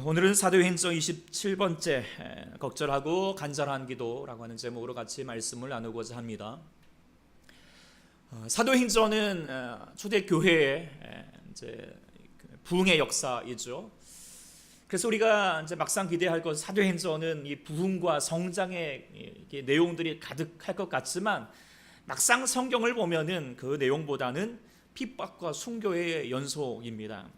오늘은 사도행전 27번째 걱절하고 간절한 기도라고 하는 제목으로 같이 말씀을 나누고자 합니다. 사도행전은 초대 교회의 이제 부흥의 역사이죠. 그래서 우리가 이제 막상 기대할 것, 사도행전은 이 부흥과 성장의 내용들이 가득할 것 같지만 막상 성경을 보면은 그 내용보다는 핍박과 순교의 연속입니다.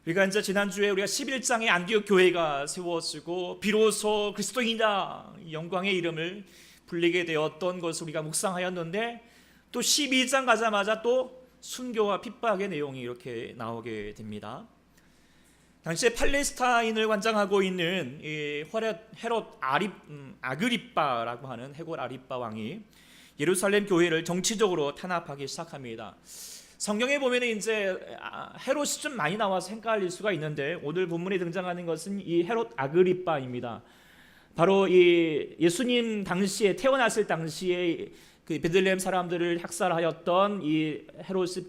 우리가 이제 지난주에 우리가 11장에 안디옥 교회가 세워지고 비로소 그리스도인이다 영광의 이름을 불리게 되었던 것을 우리가 묵상하였는데, 또 12장 가자마자 또 순교와 핍박의 내용이 이렇게 나오게 됩니다. 당시에 팔레스타인을 관장하고 있는 이 헤롯 아그리빠라고 하는 헤롯 아그리빠 왕이 예루살렘 교회를 정치적으로 탄압하기 시작합니다. 성경에 보면 이제 헤롯이 좀 많이 나와서 헷갈릴 수가 있는데, 오늘 본문에 등장하는 것은 이 헤롯 아그리빠입니다. 바로 이 예수님 당시에 태어났을 당시에 그 베들레헴 사람들을 학살하였던 이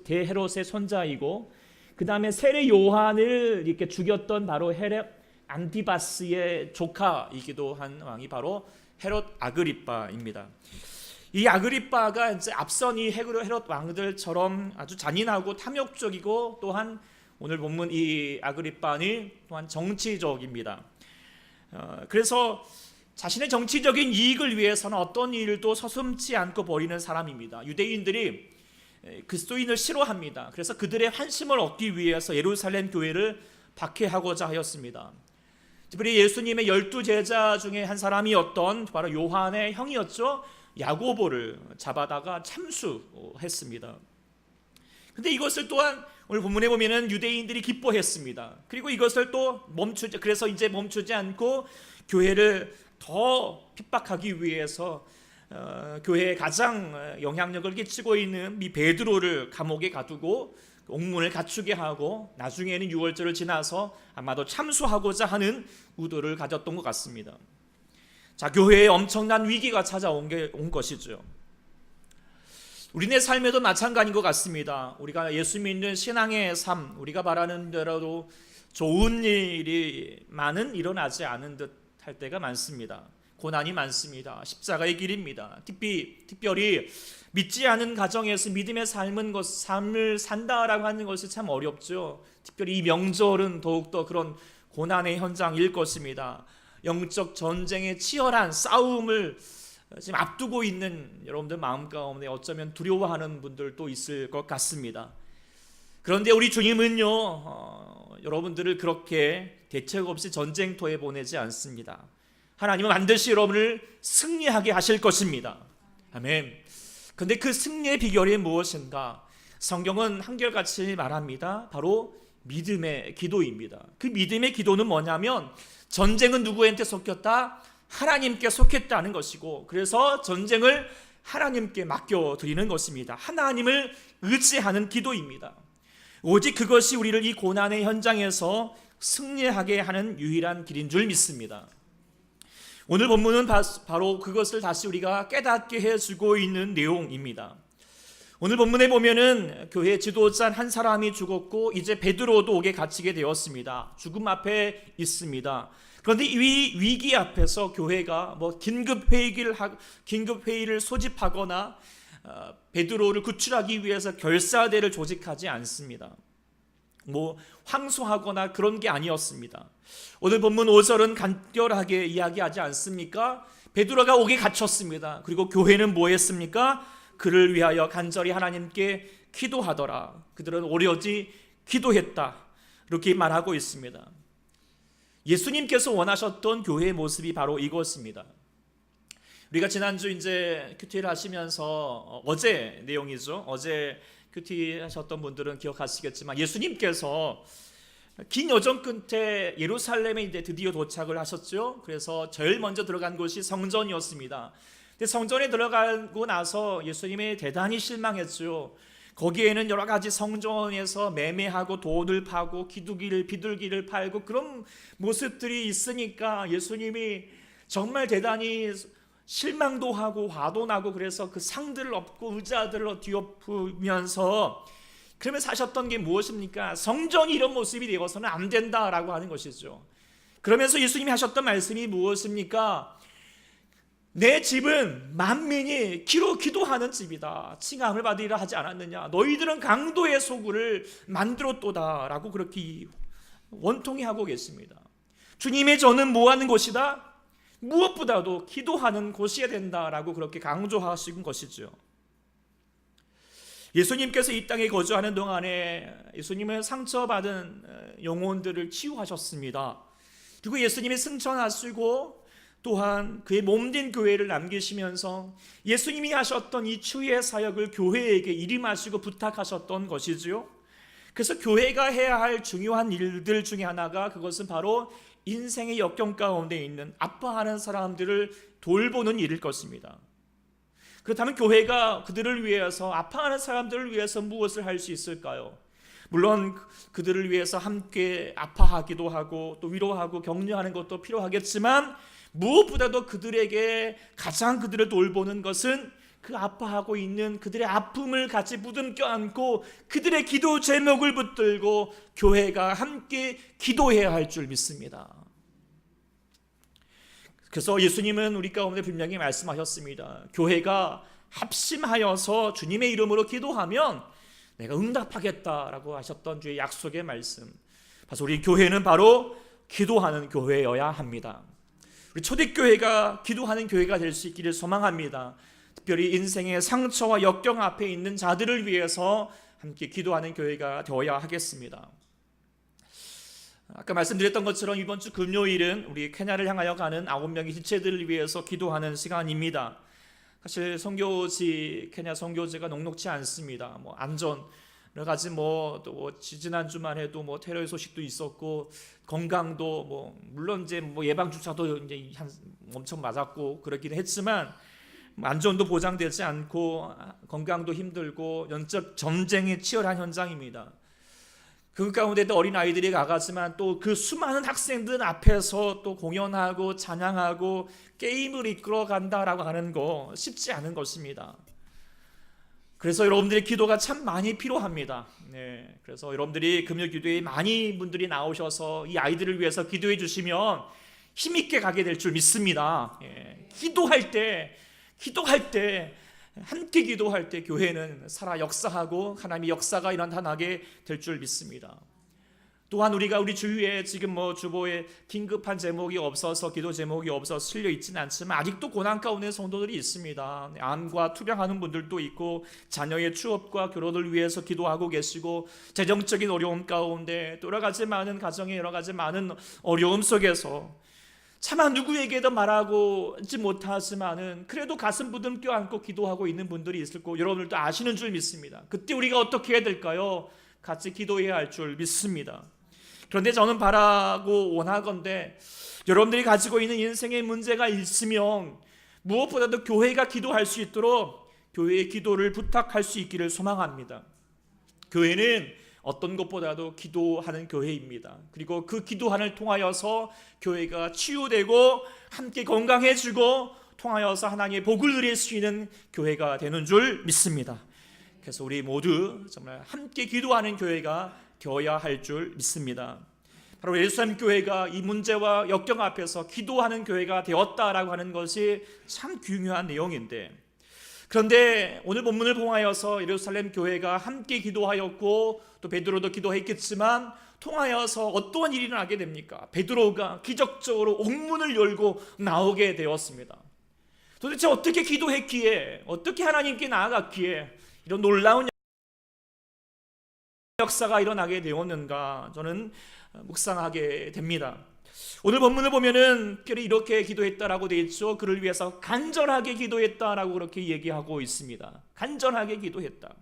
대헤롯의 손자이고, 그 다음에 세례 요한을 이렇게 죽였던 바로 헤롯 안티바스의 조카이기도 한 왕이 바로 헤롯 아그리빠입니다. 이 아그리빠가 이제 앞선 이 헤롯 왕들처럼 아주 잔인하고 탐욕적이고, 또한 오늘 본문 이 아그리빠는 또한 정치적입니다. 그래서 자신의 정치적인 이익을 위해서는 어떤 일도 서슴지 않고 벌이는 사람입니다. 유대인들이 그리스도인을 싫어합니다. 그래서 그들의 환심을 얻기 위해서 예루살렘 교회를 박해하고자 하였습니다. 특별히 예수님의 12제자 중에 한 사람이었던 바로 요한의 형이었죠. 야고보를 잡아다가 참수했습니다. 근데 이것을 또한 오늘 본문에 보면은 유대인들이 기뻐했습니다. 그리고 이것을 또 그래서 이제 멈추지 않고 교회를 더 핍박하기 위해서 교회에 가장 영향력을 끼치고 있는 이 베드로를 감옥에 가두고 옥문을 갖추게 하고, 나중에는 6월절을 지나서 아마도 참수하고자 하는 의도를 가졌던 것 같습니다. 자, 교회에 엄청난 위기가 찾아온 것이죠. 우리네 삶에도 마찬가지인 것 같습니다. 우리가 예수 믿는 신앙의 삶, 우리가 바라는 대로도 좋은 일이 많은 일어나지 않은 듯 할 때가 많습니다. 고난이 많습니다. 십자가의 길입니다. 특별히 믿지 않은 가정에서 믿음의 삶을 산다라고 하는 것이 참 어렵죠. 특별히 이 명절은 더욱더 그런 고난의 현장일 것입니다. 영적 전쟁의 치열한 싸움을 지금 앞두고 있는 여러분들 마음 가운데 어쩌면 두려워하는 분들도 있을 것 같습니다. 그런데 우리 주님은요, 여러분들을 그렇게 대책 없이 전쟁터에 보내지 않습니다. 하나님은 반드시 여러분을 승리하게 하실 것입니다. 아멘. 그런데 그 승리의 비결이 무엇인가? 성경은 한결같이 말합니다. 바로 믿음의 기도입니다. 그 믿음의 기도는 뭐냐면, 전쟁은 누구한테 속했다? 하나님께 속했다는 것이고, 그래서 전쟁을 하나님께 맡겨드리는 것입니다. 하나님을 의지하는 기도입니다. 오직 그것이 우리를 이 고난의 현장에서 승리하게 하는 유일한 길인 줄 믿습니다. 오늘 본문은 바로 그것을 다시 우리가 깨닫게 해주고 있는 내용입니다. 오늘 본문에 보면은 교회 지도자 한 사람이 죽었고, 이제 베드로도 옥에 갇히게 되었습니다. 죽음 앞에 있습니다. 그런데 이 위기 앞에서 교회가 긴급 회의를 소집하거나 베드로를 구출하기 위해서 결사대를 조직하지 않습니다. 황소하거나 그런 게 아니었습니다. 오늘 본문 5절은 간결하게 이야기하지 않습니까? 베드로가 옥에 갇혔습니다. 그리고 교회는 뭐 했습니까? 그를 위하여 간절히 하나님께 기도하더라. 그들은 오로지 기도했다. 이렇게 말하고 있습니다. 예수님께서 원하셨던 교회의 모습이 바로 이것입니다. 우리가 지난주 이제 큐티를 하시면서 어제 내용이죠. 어제 큐티 하셨던 분들은 기억하시겠지만, 예수님께서 긴 여정 끝에 예루살렘에 이제 드디어 도착을 하셨죠. 그래서 제일 먼저 들어간 곳이 성전이었습니다. 근데 성전에 들어가고 나서 예수님이 대단히 실망했죠. 거기에는 여러 가지 성전에서 매매하고 돈을 파고 비둘기를 팔고 그런 모습들이 있으니까 예수님이 정말 대단히 실망도 하고 화도 나고, 그래서 그 상들을 엎고 의자들을 뒤엎으면서 그러면서 하셨던 게 무엇입니까? 성전이 이런 모습이 되어서는 안 된다라고 하는 것이죠. 그러면서 예수님이 하셨던 말씀이 무엇입니까? 내 집은 만민이 기로 기도하는 집이다. 칭함을 받으리라 하지 않았느냐? 너희들은 강도의 소굴을 만들었도다 라고 그렇게 원통히 하고 계십니다. 주님의 저는 뭐하는 곳이다? 무엇보다도 기도하는 곳이어야 된다라고 그렇게 강조하신 것이죠. 예수님께서 이 땅에 거주하는 동안에 예수님은 상처받은 영혼들을 치유하셨습니다. 그리고 예수님이 승천하시고 또한 그의 몸된 교회를 남기시면서 예수님이 하셨던 이 치유의 사역을 교회에게 일임하시고 부탁하셨던 것이지요. 그래서 교회가 해야 할 중요한 일들 중에 하나가 그것은 바로 인생의 역경 가운데 있는 아파하는 사람들을 돌보는 일일 것입니다. 그렇다면 교회가 그들을 위해서, 아파하는 사람들을 위해서 무엇을 할 수 있을까요? 물론 그들을 위해서 함께 아파하기도 하고 또 위로하고 격려하는 것도 필요하겠지만 무엇보다도 그들에게 가장 그들을 돌보는 것은 그 아파하고 있는 그들의 아픔을 같이 부둥켜 안고 그들의 기도 제목을 붙들고 교회가 함께 기도해야 할 줄 믿습니다. 그래서 예수님은 우리 가운데 분명히 말씀하셨습니다. 교회가 합심하여서 주님의 이름으로 기도하면 내가 응답하겠다라고 하셨던 주의 약속의 말씀. 그래서 우리 교회는 바로 기도하는 교회여야 합니다. 우리 초대교회가 기도하는 교회가 될 수 있기를 소망합니다. 특별히 인생의 상처와 역경 앞에 있는 자들을 위해서 함께 기도하는 교회가 되어야 하겠습니다. 아까 말씀드렸던 것처럼 이번 주 금요일은 우리 케냐를 향하여 가는 9명의 지체들을 위해서 기도하는 시간입니다. 사실 선교지, 케냐 선교지가 녹록지 않습니다. 안전 여러 가지 또 지난주만 해도 테러의 소식도 있었고 건강도 물론 이제 예방 주사도 이제 엄청 맞았고 그렇긴 했지만 안전도 보장되지 않고 건강도 힘들고 영적 전쟁이 치열한 현장입니다. 그 가운데도 어린 아이들이 나가지만 또 그 수많은 학생들 앞에서 또 공연하고 찬양하고 게임을 이끌어 간다라고 하는 거 쉽지 않은 것입니다. 그래서 여러분들의 기도가 참 많이 필요합니다. 네, 그래서 여러분들이 금요 기도에 많이 분들이 나오셔서 이 아이들을 위해서 기도해 주시면 힘있게 가게 될 줄 믿습니다. 기도할 때 함께 기도할 때 교회는 살아 역사하고 하나님의 역사가 나타나게 될 줄 믿습니다. 또한 우리가 우리 주위에 지금 주보에 긴급한 제목이 없어서 기도 제목이 없어서 실려 있지는 않지만 아직도 고난 가운데 성도들이 있습니다. 암과 투병하는 분들도 있고 자녀의 취업과 결혼을 위해서 기도하고 계시고 재정적인 어려움 가운데 또 여러 가지 많은 가정의 여러 가지 많은 어려움 속에서 차마 누구에게도 말하지 못하지만은 그래도 가슴 부둥켜 안고 기도하고 있는 분들이 있을 거고 여러분들도 아시는 줄 믿습니다. 그때 우리가 어떻게 해야 될까요? 같이 기도해야 할 줄 믿습니다. 그런데 저는 바라고 원하건대 여러분들이 가지고 있는 인생의 문제가 있으면 무엇보다도 교회가 기도할 수 있도록 교회의 기도를 부탁할 수 있기를 소망합니다. 교회는 어떤 것보다도 기도하는 교회입니다. 그리고 그 기도함을 통하여서 교회가 치유되고 함께 건강해지고 통하여서 하나님의 복을 누릴 수 있는 교회가 되는 줄 믿습니다. 그래서 우리 모두 정말 함께 기도하는 교회가 되어야 할 줄 믿습니다. 바로 예루살렘 교회가 이 문제와 역경 앞에서 기도하는 교회가 되었다라고 하는 것이 참 중요한 내용인데, 그런데 오늘 본문을 통하여서 예루살렘 교회가 함께 기도하였고 또 베드로도 기도했겠지만 통하여서 어떠한 일이 일어나게 됩니까? 베드로가 기적적으로 옥문을 열고 나오게 되었습니다. 도대체 어떻게 기도했기에, 어떻게 하나님께 나아갔기에 이런 놀라운 역사가 일어나게 되었는가 저는 묵상하게 됩니다. 오늘 본문을 보면은 특별히 이렇게 기도했다라고 되어 있죠. 그를 위해서 간절하게 기도했다라고 그렇게 얘기하고 있습니다. 간절하게 기도했다.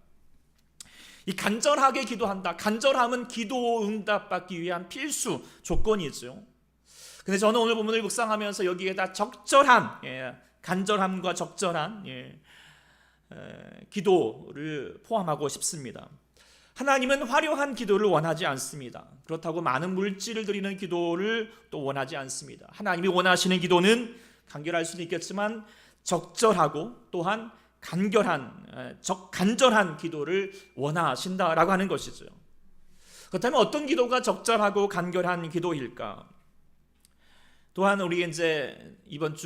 이 간절하게 기도한다. 간절함은 기도 응답받기 위한 필수 조건이죠. 근데 저는 오늘 본문을 묵상하면서 여기에다 적절한 간절함과 적절한 기도를 포함하고 싶습니다. 하나님은 화려한 기도를 원하지 않습니다. 그렇다고 많은 물질을 드리는 기도를 또 원하지 않습니다. 하나님이 원하시는 기도는 간결할 수는 있겠지만 적절하고 또한 간절한 기도를 원하신다라고 하는 것이죠. 그렇다면 어떤 기도가 적절하고 간결한 기도일까? 또한 우리 이제 이번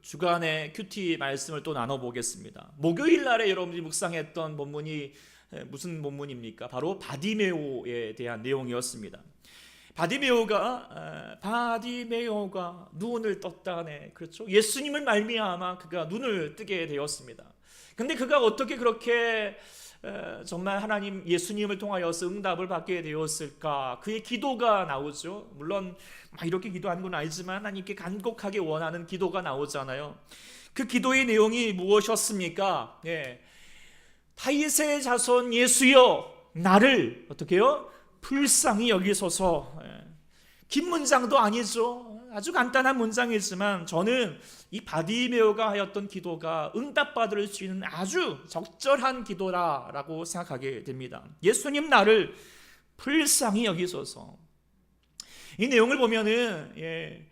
주간의 큐티 말씀을 또 나눠보겠습니다. 목요일 날에 여러분들이 묵상했던 본문이 무슨 본문입니까? 바로 바디메오에 대한 내용이었습니다. 바디메오가 눈을 떴다네. 그렇죠? 예수님을 말미암아 그가 눈을 뜨게 되었습니다. 근데 그가 어떻게 그렇게 정말 하나님 예수님을 통하여서 응답을 받게 되었을까? 그의 기도가 나오죠. 물론 막 이렇게 기도하는 건 아니지만 하나님께 간곡하게 원하는 기도가 나오잖아요. 그 기도의 내용이 무엇이었습니까? 다윗의 자손 예수여, 나를 어떻게 해요? 불쌍히 여기소서. 긴 문장도 아니죠. 아주 간단한 문장이지만 저는 이 바디메오가 하였던 기도가 응답받을 수 있는 아주 적절한 기도라고 생각하게 됩니다. 예수님 나를 불쌍히 여기소서. 이 내용을 보면은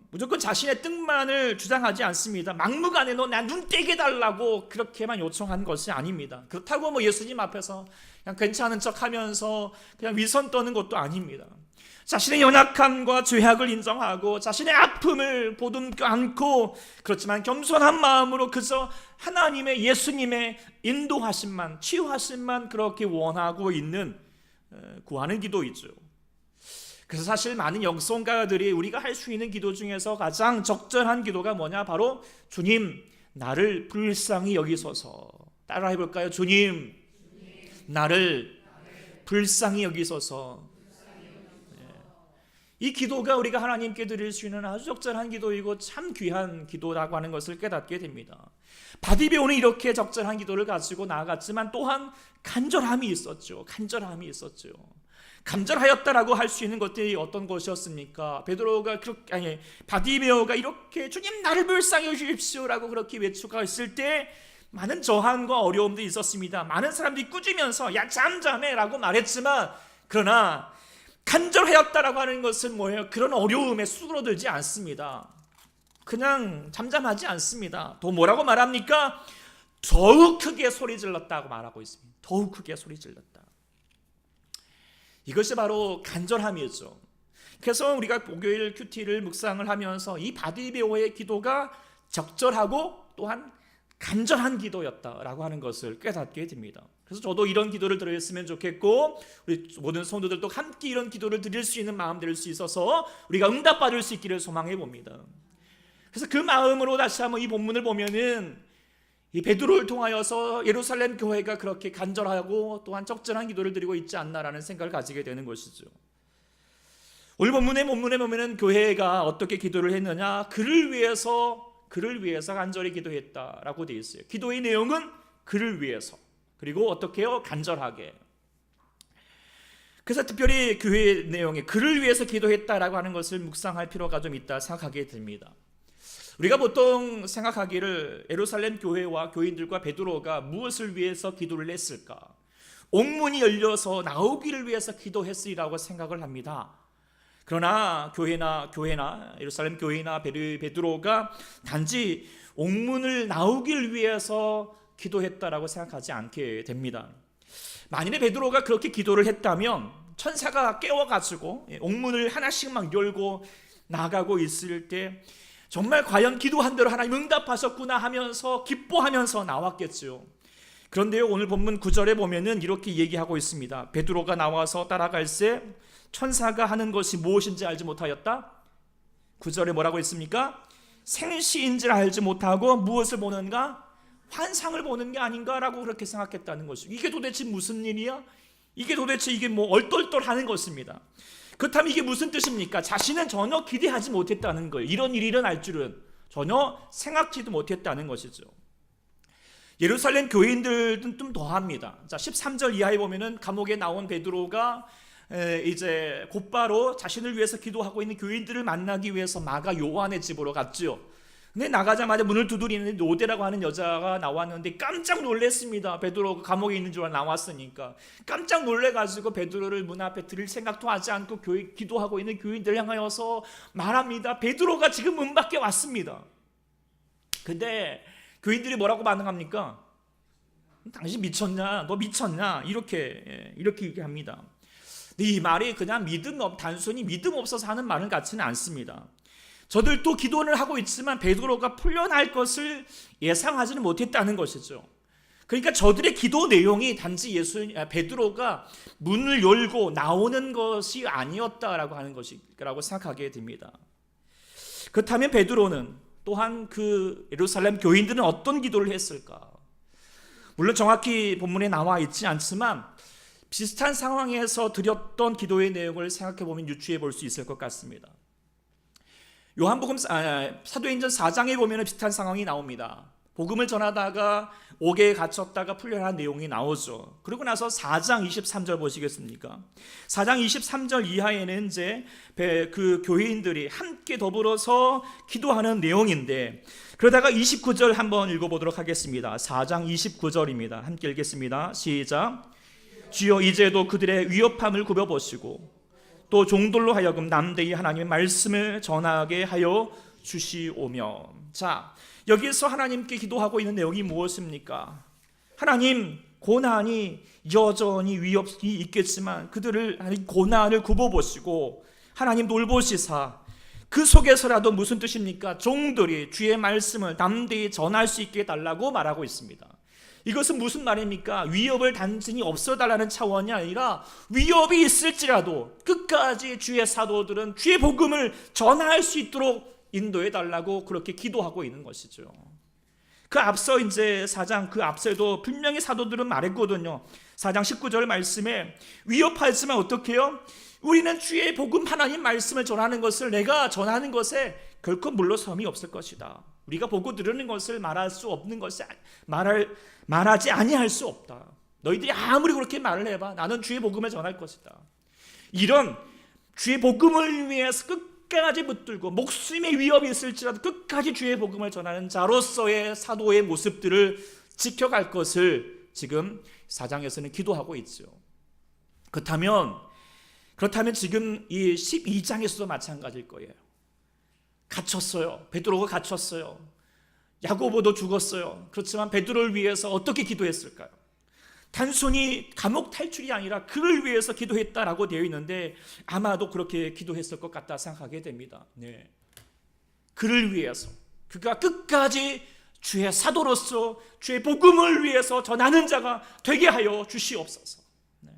무조건 자신의 뜻만을 주장하지 않습니다. 막무가내 너 나 눈 떼게 달라고 그렇게만 요청한 것이 아닙니다. 그렇다고 뭐 예수님 앞에서 그냥 괜찮은 척하면서 그냥 위선 떠는 것도 아닙니다. 자신의 연약함과 죄악을 인정하고 자신의 아픔을 보듬고 안고, 그렇지만 겸손한 마음으로 그저 하나님의 예수님의 인도하심만, 치유하심만 그렇게 원하고 있는 구하는 기도이죠. 그래서 사실 많은 영성가들이 우리가 할 수 있는 기도 중에서 가장 적절한 기도가 뭐냐? 바로 주님 나를 불쌍히 여기소서. 따라 해볼까요? 주님 나를 불쌍히 여기소서. 이 기도가 우리가 하나님께 드릴 수 있는 아주 적절한 기도이고 참 귀한 기도라고 하는 것을 깨닫게 됩니다. 바디메오는 이렇게 적절한 기도를 가지고 나아갔지만 또한 간절함이 있었죠. 간절하였다라고 할 수 있는 것들이 어떤 것이었습니까? 바디메오가 이렇게 주님 나를 불쌍히 여주십시오라고 그렇게 외치고 있을 때 많은 저항과 어려움도 있었습니다. 많은 사람들이 꾸짖으면서 야 잠잠해라고 말했지만, 그러나 간절하였다라고 하는 것은 뭐예요? 그런 어려움에 수그러들지 않습니다. 그냥 잠잠하지 않습니다. 또 뭐라고 말합니까? 더욱 크게 소리 질렀다고 말하고 있습니다. 더욱 크게 소리 질렀다. 이것이 바로 간절함이었죠. 그래서 우리가 목요일 큐티를 묵상을 하면서 이 바디메오의 기도가 적절하고 또한 간절한 기도였다라고 하는 것을 깨닫게 됩니다. 그래서 저도 이런 기도를 드렸으면 좋겠고 우리 모든 성도들도 함께 이런 기도를 드릴 수 있는 마음 될 수 있어서 우리가 응답받을 수 있기를 소망해 봅니다. 그래서 그 마음으로 다시 한번 이 본문을 보면은 이 베드로를 통하여서 예루살렘 교회가 그렇게 간절하고 또한 적절한 기도를 드리고 있지 않나라는 생각을 가지게 되는 것이죠. 오늘 본문에 보면은 교회가 어떻게 기도를 했느냐? 그를 위해서 간절히 기도했다라고 되어 있어요. 기도의 내용은 그를 위해서, 그리고 어떻게 해요? 간절하게. 그래서 특별히 교회의 내용에 그를 위해서 기도했다라고 하는 것을 묵상할 필요가 좀 있다 생각하게 됩니다. 우리가 보통 생각하기를 예루살렘 교회와 교인들과 베드로가 무엇을 위해서 기도를 했을까? 옥문이 열려서 나오기를 위해서 기도했으리라고 생각을 합니다. 그러나 교회나 예루살렘 교회나 베드로가 단지 옥문을 나오길 위해서 기도했다라고 생각하지 않게 됩니다. 만일에 베드로가 그렇게 기도를 했다면 천사가 깨워가지고 옥문을 하나씩 막 열고 나가고 있을 때 정말 과연 기도한 대로 하나님 응답하셨구나 하면서 기뻐하면서 나왔겠죠. 그런데요, 오늘 본문 9절에 보면은 이렇게 얘기하고 있습니다. 베드로가 나와서 따라갈새 천사가 하는 것이 무엇인지 알지 못하였다. 9절에 뭐라고 했습니까? 생시인지를 알지 못하고 무엇을 보는가? 환상을 보는 게 아닌가라고 그렇게 생각했다는 것이죠. 이게 도대체 무슨 일이야? 이게 뭐 얼떨떨하는 것입니다. 그렇다면 이게 무슨 뜻입니까? 자신은 전혀 기대하지 못했다는 거예요. 이런 일이 일어날 줄은 전혀 생각지도 못했다는 것이죠. 예루살렘 교인들은 좀 더합니다. 자, 13절 이하에 보면은 감옥에 나온 베드로가 이제 곧바로 자신을 위해서 기도하고 있는 교인들을 만나기 위해서 마가 요한의 집으로 갔죠. 근데 나가자마자 문을 두드리는데 노대라고 하는 여자가 나왔는데 깜짝 놀랐습니다. 베드로가 감옥에 있는 줄 나왔으니까 깜짝 놀래가지고 베드로를 문 앞에 들일 생각도 하지 않고 기도하고 있는 교인들 향하여서 말합니다. 베드로가 지금 문 밖에 왔습니다. 근데 교인들이 뭐라고 반응합니까? 당신 미쳤냐? 너 미쳤냐? 이렇게 얘기합니다. 이 말이 그냥 단순히 믿음 없어서 하는 말은 같지는 않습니다. 저들도 기도를 하고 있지만 베드로가 풀려날 것을 예상하지는 못했다는 것이죠. 그러니까 저들의 기도 내용이 단지 베드로가 문을 열고 나오는 것이 아니었다라고 하는 것이라고 생각하게 됩니다. 그렇다면 베드로는 또한 그 예루살렘 교인들은 어떤 기도를 했을까? 물론 정확히 본문에 나와 있지 않지만 비슷한 상황에서 드렸던 기도의 내용을 생각해 보면 유추해 볼 수 있을 것 같습니다. 요한복음 사도행전 4장에 보면 비슷한 상황이 나옵니다. 복음을 전하다가 옥에 갇혔다가 풀려난 내용이 나오죠. 그리고 나서 4장 23절 보시겠습니까? 4장 23절 이하에는 이제 그 교회인들이 함께 더불어서 기도하는 내용인데, 그러다가 29절 한번 읽어보도록 하겠습니다. 4장 29절입니다. 함께 읽겠습니다. 시작. 주여 이제도 그들의 위협함을 굽어보시고 또 종들로 하여금 남대히 하나님의 말씀을 전하게 하여 주시오며. 자, 여기서 하나님께 기도하고 있는 내용이 무엇입니까? 하나님, 고난이 여전히 위협이 있겠지만 그들을 고난을 굽어보시고 하나님 돌보시사 그 속에서라도 무슨 뜻입니까? 종들이 주의 말씀을 남대히 전할 수 있게 해달라고 말하고 있습니다. 이것은 무슨 말입니까? 위협을 단순히 없애달라는 차원이 아니라 위협이 있을지라도 끝까지 주의 사도들은 주의 복음을 전할 수 있도록 인도해달라고 그렇게 기도하고 있는 것이죠. 그 앞서 이제 4장 그 앞서도 분명히 사도들은 말했거든요. 4장 19절 말씀에 위협하지만 어떻게 해요? 우리는 주의 복음 하나님 말씀을 전하는 것을 내가 전하는 것에 결코 물러섬이 없을 것이다. 우리가 보고 들으는 것을 말할 수 없는 것이 말하지 아니할 수 없다. 너희들이 아무리 그렇게 말을 해봐 나는 주의 복음을 전할 것이다. 이런 주의 복음을 위해서 끝까지 붙들고 목숨의 위협이 있을지라도 끝까지 주의 복음을 전하는 자로서의 사도의 모습들을 지켜갈 것을 지금 4장에서는 기도하고 있죠. 그렇다면 지금 이 12장에서도 마찬가지일 거예요. 갇혔어요. 베드로가 갇혔어요. 야고보도 죽었어요. 그렇지만 베드로를 위해서 어떻게 기도했을까요? 단순히 감옥 탈출이 아니라 그를 위해서 기도했다라고 되어 있는데 아마도 그렇게 기도했을 것 같다 생각하게 됩니다. 네. 그를 위해서 그가 끝까지 주의 사도로서 주의 복음을 위해서 전하는 자가 되게 하여 주시옵소서. 네.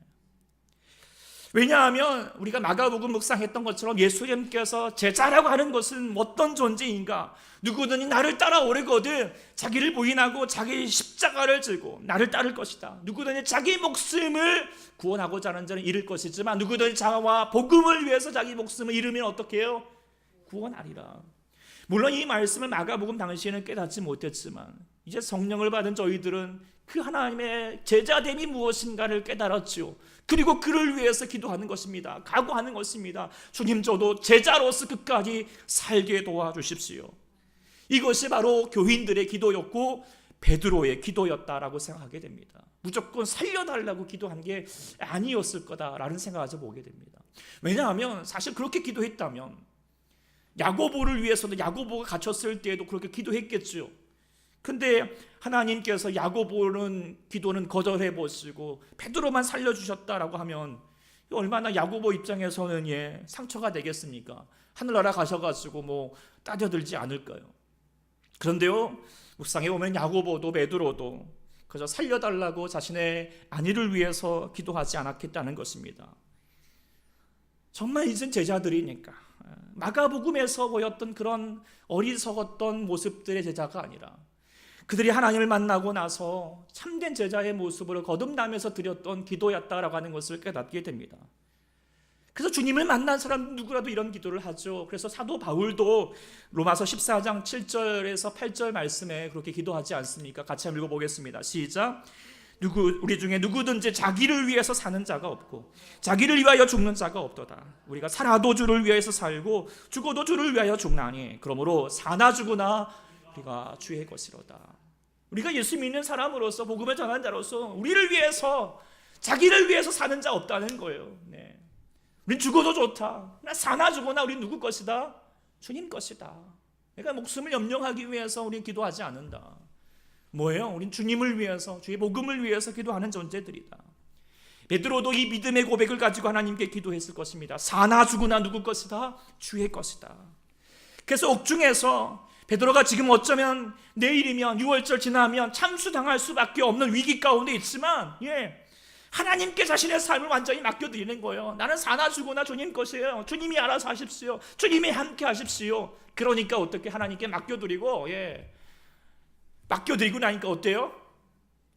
왜냐하면 우리가 마가복음 묵상했던 것처럼 예수님께서 제자라고 하는 것은 어떤 존재인가? 누구든지 나를 따라오려거든 자기를 부인하고 자기 십자가를 들고 나를 따를 것이다. 누구든지 자기 목숨을 구원하고자 하는 자는 잃을 것이지만 누구든지 자와 복음을 위해서 자기 목숨을 잃으면 어떻게 해요? 구원하리라. 물론 이 말씀을 마가복음 당시에는 깨닫지 못했지만 이제 성령을 받은 저희들은 그 하나님의 제자됨이 무엇인가를 깨달았죠. 그리고 그를 위해서 기도하는 것입니다. 각오하는 것입니다. 주님, 저도 제자로서 끝까지 살게 도와주십시오. 이것이 바로 교인들의 기도였고 베드로의 기도였다라고 생각하게 됩니다. 무조건 살려달라고 기도한 게 아니었을 거다라는 생각을 보게 됩니다. 왜냐하면 사실 그렇게 기도했다면 야고보를 위해서도 야고보가 갇혔을 때에도 그렇게 기도했겠죠. 근데 하나님께서 야고보는 기도는 거절해 보시고 베드로만 살려주셨다라고 하면 얼마나 야고보 입장에서는 상처가 되겠습니까? 하늘나라 가셔가지고 뭐 따져들지 않을까요? 그런데요, 묵상해 보면 야고보도 베드로도 그저 살려달라고 자신의 안위를 위해서 기도하지 않았겠다는 것입니다. 정말 이젠 제자들이니까 마가복음에서 보였던 그런 어리석었던 모습들의 제자가 아니라 그들이 하나님을 만나고 나서 참된 제자의 모습으로 거듭나면서 드렸던 기도였다라고 하는 것을 깨닫게 됩니다. 그래서 주님을 만난 사람 누구라도 이런 기도를 하죠. 그래서 사도 바울도 로마서 14장 7절에서 8절 말씀에 그렇게 기도하지 않습니까? 같이 한번 읽어보겠습니다. 시작. 우리 중에 누구든지 자기를 위해서 사는 자가 없고 자기를 위하여 죽는 자가 없도다. 우리가 살아도 주를 위해서 살고 죽어도 주를 위하여 죽나니 그러므로 사나 죽으나 우리가 주의 것이로다. 우리가 예수 믿는 사람으로서 복음을 전한 자로서 우리를 위해서 자기를 위해서 사는 자 없다는 거예요. 네. 우린 죽어도 좋다. 나 사나 죽으나 우린 누구 것이다? 주님 것이다. 내가 목숨을 염려하기 위해서 우린 기도하지 않는다. 뭐예요? 우린 주님을 위해서 주의 복음을 위해서 기도하는 존재들이다. 베드로도 이 믿음의 고백을 가지고 하나님께 기도했을 것입니다. 사나 죽으나 누구 것이다? 주의 것이다. 그래서 옥중에서 베드로가 지금 어쩌면 내일이면 6월절 지나면 참수당할 수밖에 없는 위기 가운데 있지만 하나님께 자신의 삶을 완전히 맡겨드리는 거예요. 나는 사나 죽으나 주님 것이에요. 주님이 알아서 하십시오. 주님이 함께 하십시오. 그러니까 어떻게 하나님께 맡겨드리고 맡겨드리고 나니까 어때요?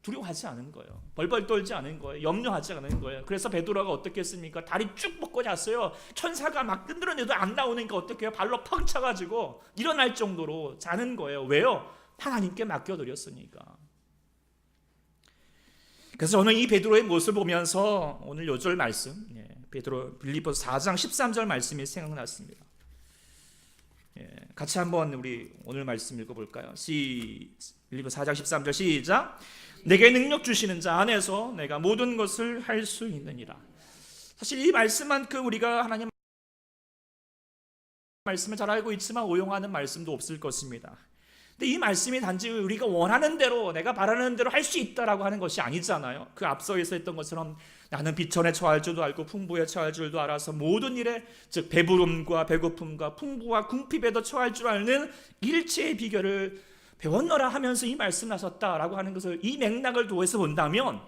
두려워하지 않은 거예요. 벌벌 떨지 않은 거예요. 염려하지 않은 거예요. 그래서 베드로가 어떻게 했습니까? 다리 쭉 뻗고 잤어요. 천사가 막 흔들어내도 안 나오니까 어떻게 해요? 발로 팍 차가지고 일어날 정도로 자는 거예요. 왜요? 하나님께 맡겨드렸으니까. 그래서 저는 이 베드로의 모습을 보면서 오늘 요절 말씀, 베드로 빌립보서 4장 13절 말씀이 생각났습니다. 같이 한번 우리 오늘 말씀 읽어볼까요? 빌립보서 4장 13절 시작. 내게 능력 주시는 자 안에서 내가 모든 것을 할 수 있느니라. 사실 이 말씀만큼 우리가 하나님 말씀을 잘 알고 있지만 오용하는 말씀도 없을 것입니다. 근데 이 말씀이 단지 우리가 원하는 대로 내가 바라는 대로 할 수 있다라고 하는 것이 아니잖아요. 그 앞서에서 했던 것처럼 나는 비천에 처할 줄도 알고 풍부에 처할 줄도 알아서 모든 일에 즉 배부름과 배고픔과 풍부와 궁핍에도 처할 줄 아는 일체의 비결을 배웠노라 하면서 이 말씀을 하셨다라고 하는 것을 이 맥락을 도해서 본다면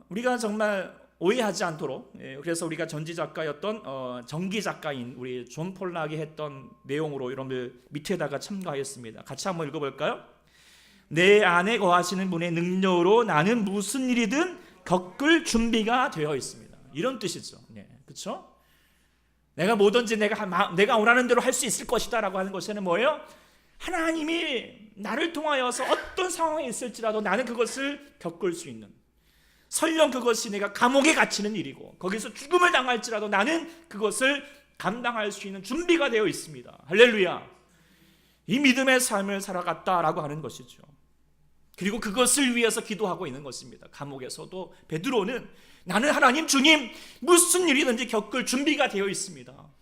우리가 정말 오해하지 않도록 그래서 우리가 전지 작가였던 전기 작가인 우리 존 폴락이 했던 내용으로 여러분들 밑에다가 첨가하였습니다. 같이 한번 읽어볼까요? 내 안에 거하시는 분의 능력으로 나는 무슨 일이든 겪을 준비가 되어 있습니다. 이런 뜻이죠. 그렇죠? 내가 뭐든지 내가 원하는 대로 할 수 있을 것이다라고 하는 것에는 뭐예요? 하나님이 나를 통하여서 어떤 상황에 있을지라도 나는 그것을 겪을 수 있는, 설령 그것이 내가 감옥에 갇히는 일이고 거기서 죽음을 당할지라도 나는 그것을 감당할 수 있는 준비가 되어 있습니다. 할렐루야. 이 믿음의 삶을 살아갔다라고 하는 것이죠. 그리고 그것을 위해서 기도하고 있는 것입니다. 감옥에서도 베드로는 나는 하나님 주님 무슨 일이든지 겪을 준비가 되어 있습니다.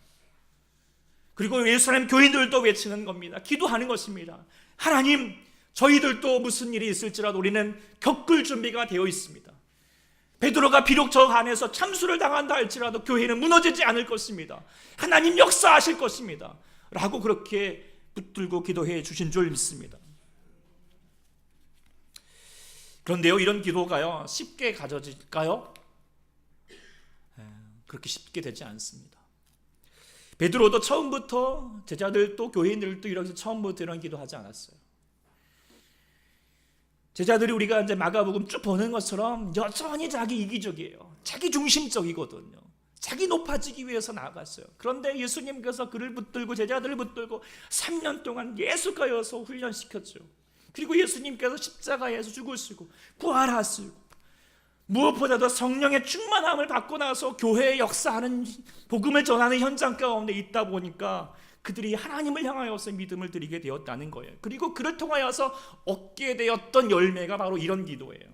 그리고 예루살렘 교인들도 외치는 겁니다. 기도하는 것입니다. 하나님, 저희들도 무슨 일이 있을지라도 우리는 겪을 준비가 되어 있습니다. 베드로가 비록 저 안에서 참수를 당한다 할지라도 교회는 무너지지 않을 것입니다. 하나님 역사하실 것입니다. 라고 그렇게 붙들고 기도해 주신 줄 믿습니다. 그런데요, 이런 기도가요 쉽게 가져질까요? 그렇게 쉽게 되지 않습니다. 베드로도 처음부터 제자들도 교인들도 이렇게 처음부터 이런 기도하지 않았어요. 제자들이 우리가 이제 마가복음 쭉 보는 것처럼 여전히 자기 이기적이에요. 자기 중심적이거든요. 자기 높아지기 위해서 나아갔어요. 그런데 예수님께서 그를 붙들고 제자들을 붙들고 3년 동안 예수가여서 훈련시켰죠. 그리고 예수님께서 십자가에서 죽으시고 부활하시고 무엇보다도 성령의 충만함을 받고 나서 교회의 역사하는 복음을 전하는 현장 가운데 있다 보니까 그들이 하나님을 향하여서 믿음을 드리게 되었다는 거예요. 그리고 그를 통하여서 얻게 되었던 열매가 바로 이런 기도예요.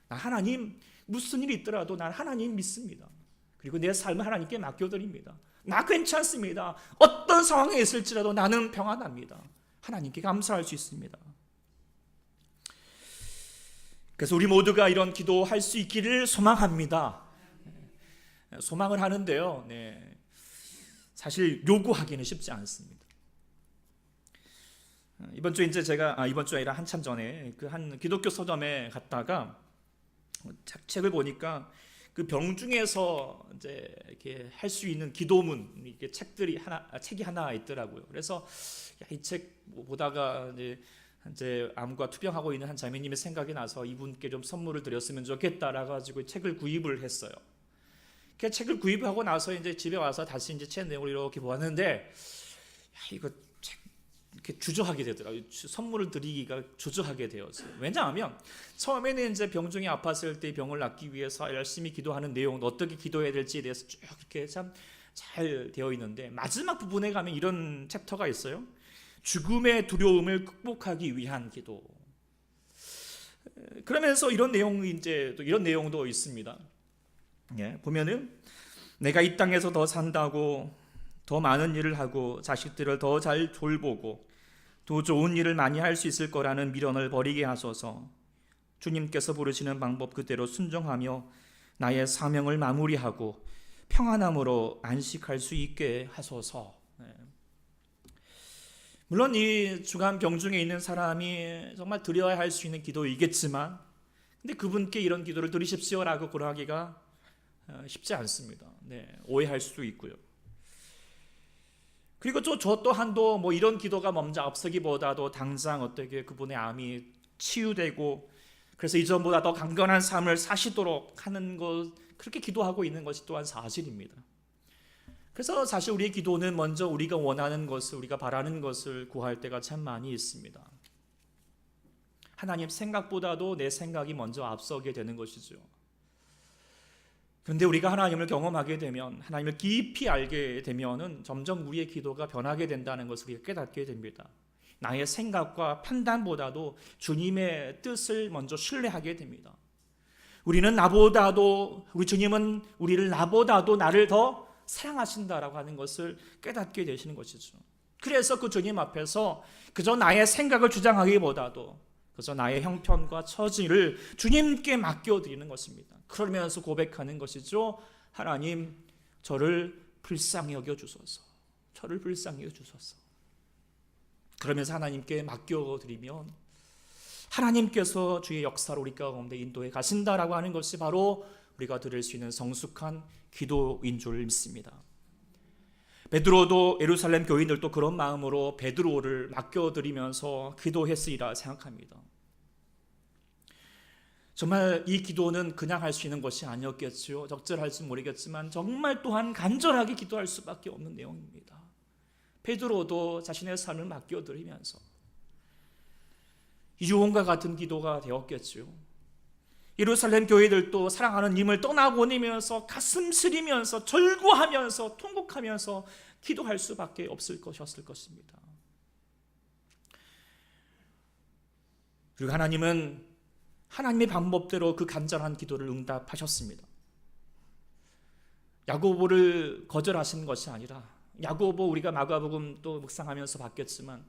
나 하나님 무슨 일이 있더라도 난 하나님 믿습니다. 그리고 내 삶을 하나님께 맡겨드립니다. 나 괜찮습니다. 어떤 상황에 있을지라도 나는 평안합니다. 하나님께 감사할 수 있습니다. 그래서 우리 모두가 이런 기도할 수 있기를 소망합니다. 소망을 하는데요, 사실 요구하기는 쉽지 않습니다. 이번 주에 이제 제가 이번 주 아니라 한참 전에 그 한 기독교 서점에 갔다가 책을 보니까 그 병중에서 이제 이렇게 할 수 있는 기도문 이렇게 책이 하나 있더라고요. 그래서 이 책 보다가 이제 암과 투병하고 있는 한 자매님의 생각이 나서 이분께 좀 선물을 드렸으면 좋겠다라 가지고 책을 구입을 했어요. 그 책을 구입하고 나서 이제 집에 와서 다시 이제 책 내용을 이렇게 보았는데 이거 책 이렇게 주저하게 되더라고요. 선물을 드리기가 주저하게 되었어요. 왜냐하면 처음에는 이제 병중에 아팠을 때 병을 낫기 위해서 열심히 기도하는 내용, 어떻게 기도해야 될지에 대해서 쭉 이렇게 참 잘 되어 있는데 마지막 부분에 가면 이런 챕터가 있어요. 죽음의 두려움을 극복하기 위한 기도. 그러면서 이런 내용이 이제 또 이런 내용도 있습니다. 보면은 내가 이 땅에서 더 산다고 더 많은 일을 하고 자식들을 더 잘 돌보고 더 좋은 일을 많이 할 수 있을 거라는 미련을 버리게 하소서. 주님께서 부르시는 방법 그대로 순종하며 나의 사명을 마무리하고 평안함으로 안식할 수 있게 하소서. 물론 이 중한 병중에 있는 사람이 정말 드려야 할 수 있는 기도이겠지만, 근데 그분께 이런 기도를 드리십시오라고 고하기가 쉽지 않습니다. 네, 오해할 수도 있고요. 그리고 저 또한도 뭐 이런 기도가 먼저 앞서기보다도 당장 어떻게 그분의 암이 치유되고 그래서 이전보다 더 강건한 삶을 사시도록 하는 것, 그렇게 기도하고 있는 것이 또한 사실입니다. 그래서 사실 우리의 기도는 먼저 우리가 원하는 것을, 우리가 바라는 것을 구할 때가 참 많이 있습니다. 하나님 생각보다도 내 생각이 먼저 앞서게 되는 것이죠. 그런데 우리가 하나님을 경험하게 되면, 하나님을 깊이 알게 되면은 점점 우리의 기도가 변하게 된다는 것을 우리가 깨닫게 됩니다. 나의 생각과 판단보다도 주님의 뜻을 먼저 신뢰하게 됩니다. 우리 주님은 우리를 나보다도 나를 더 사랑하신다라고 하는 것을 깨닫게 되시는 것이죠. 그래서 그 주님 앞에서 그저 나의 생각을 주장하기보다도 그저 나의 형편과 처지를 주님께 맡겨드리는 것입니다. 그러면서 고백하는 것이죠. 하나님, 저를 불쌍히 여겨주소서. 저를 불쌍히 여겨주소서. 그러면서 하나님께 맡겨드리면 하나님께서 주의 역사로 우리 가운데 인도해 가신다라고 하는 것이 바로 우리가 드릴 수 있는 성숙한 기도인 줄 믿습니다. 베드로도 예루살렘 교인들도 그런 마음으로 베드로를 맡겨드리면서 기도했으리라 생각합니다. 정말 이 기도는 그냥 할 수 있는 것이 아니었겠지요. 적절할지 모르겠지만 정말 또한 간절하게 기도할 수밖에 없는 내용입니다. 베드로도 자신의 삶을 맡겨드리면서 유언과 같은 기도가 되었겠지요. 예루살렘 교회들도 사랑하는 님을 떠나보내면서 가슴 시리면서 절구하면서 통곡하면서 기도할 수밖에 없을 것이었을 것입니다. 그리고 하나님은 하나님의 방법대로 그 간절한 기도를 응답하셨습니다. 야고보를 거절하신 것이 아니라, 야고보 우리가 마가복음 또 묵상하면서 봤겠지만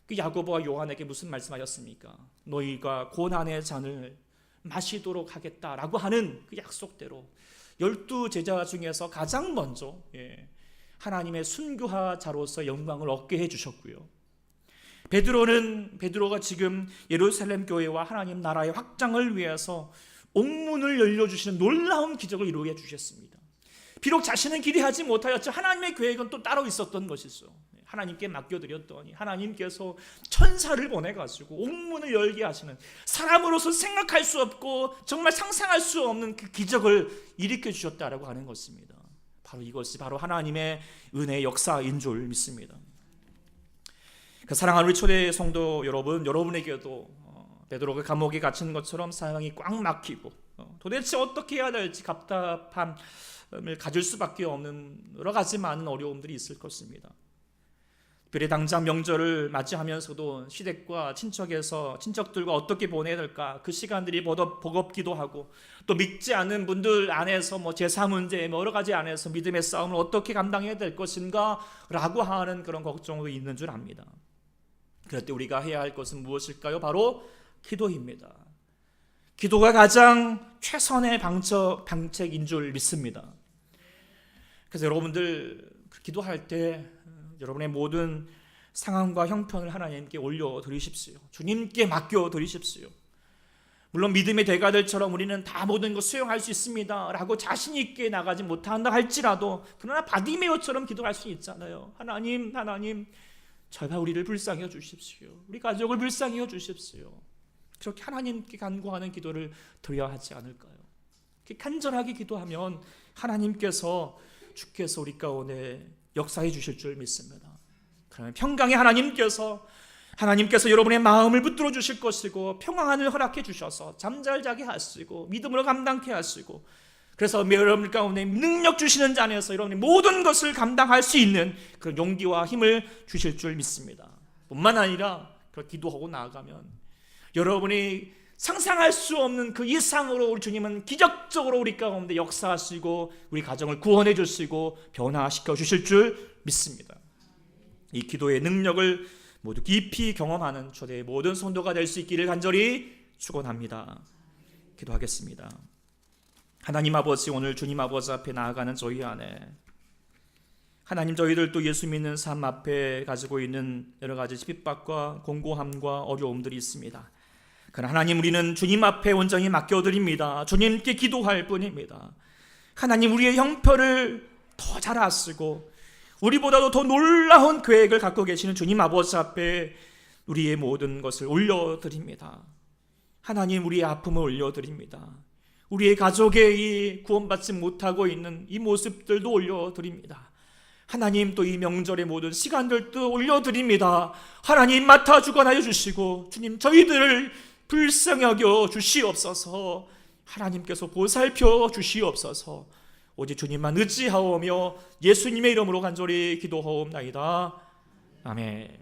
그 야고보와 요한에게 무슨 말씀하셨습니까? 너희가 고난의 잔을 마시도록 하겠다라고 하는 그 약속대로 12 제자 중에서 가장 먼저 하나님의 순교자로서 영광을 얻게 해주셨고요. 베드로가 지금 예루살렘 교회와 하나님 나라의 확장을 위해서 옥문을 열려주시는 놀라운 기적을 이루게 주셨습니다. 비록 자신은 기대하지 못하였죠. 하나님의 계획은 또 따로 있었던 것이죠. 하나님께 맡겨드렸더니 하나님께서 천사를 보내가지고 옥문을 열게 하시는, 사람으로서 생각할 수 없고 정말 상상할 수 없는 그 기적을 일으켜 주셨다라고 하는 것입니다. 바로 이것이 바로 하나님의 은혜의 역사인 줄 믿습니다. 그 사랑하는 우리 초대 성도 여러분, 여러분에게도 베드로가 감옥에 갇힌 것처럼 사랑이 꽉 막히고 도대체 어떻게 해야 될지 답답함을 가질 수밖에 없는 여러 가지 많은 어려움들이 있을 것입니다. 특별히 당장 명절을 맞이하면서도 시댁과 친척들과 어떻게 보내야 될까, 그 시간들이 버겁기도 하고, 또 믿지 않는 분들 안에서 제사 문제 여러 가지 안에서 믿음의 싸움을 어떻게 감당해야 될 것인가 라고 하는 그런 걱정도 있는 줄 압니다. 그럴 때 우리가 해야 할 것은 무엇일까요? 바로 기도입니다. 기도가 가장 최선의 방책인 줄 믿습니다. 그래서 여러분들 기도할 때 여러분의 모든 상황과 형편을 하나님께 올려드리십시오. 주님께 맡겨드리십시오. 물론 믿음의 대가들처럼 우리는 다 모든 것 수용할 수 있습니다 라고 자신 있게 나가지 못한다 할지라도, 그러나 바디메오처럼 기도할 수 있잖아요. 하나님 제발 우리를 불쌍히 여주십시오. 우리 가족을 불쌍히 여주십시오. 그렇게 하나님께 간구하는 기도를 드려야 하지 않을까요? 이렇게 간절하게 기도하면 주께서 우리 가운데 역사해 주실 줄 믿습니다. 그러면 평강의 하나님께서 여러분의 마음을 붙들어 주실 것이고, 평안을 허락해 주셔서 잠잘 자게 하시고 믿음으로 감당케 하시고, 그래서 여러분 가운데 능력 주시는 자 안에서 여러분이 모든 것을 감당할 수 있는 그런 용기와 힘을 주실 줄 믿습니다. 뿐만 아니라 그렇게 기도하고 나아가면 여러분이 상상할 수 없는 그 이상으로 우리 주님은 기적적으로 우리 가운데 역사하시고 우리 가정을 구원해 주시고 변화시켜 주실 줄 믿습니다. 이 기도의 능력을 모두 깊이 경험하는 초대의 모든 성도가 될 수 있기를 간절히 축원합니다. 기도하겠습니다. 하나님 아버지, 오늘 주님 아버지 앞에 나아가는 저희 안에 하나님, 저희들도 예수 믿는 삶 앞에 가지고 있는 여러 가지 핍박과 공고함과 어려움들이 있습니다. 그러나 하나님, 우리는 주님 앞에 온전히 맡겨드립니다. 주님께 기도할 뿐입니다. 하나님, 우리의 형편을 더 잘 아시고 우리보다도 더 놀라운 계획을 갖고 계시는 주님 아버지 앞에 우리의 모든 것을 올려드립니다. 하나님, 우리의 아픔을 올려드립니다. 우리의 가족의 이 구원받지 못하고 있는 이 모습들도 올려드립니다. 하나님, 또 이 명절의 모든 시간들도 올려드립니다. 하나님, 맡아 주관하여 주시고 주님, 저희들을 불쌍히 여겨 주시옵소서. 하나님께서 보살펴 주시옵소서. 오직 주님만 의지하오며 예수님의 이름으로 간절히 기도하옵나이다. 아멘.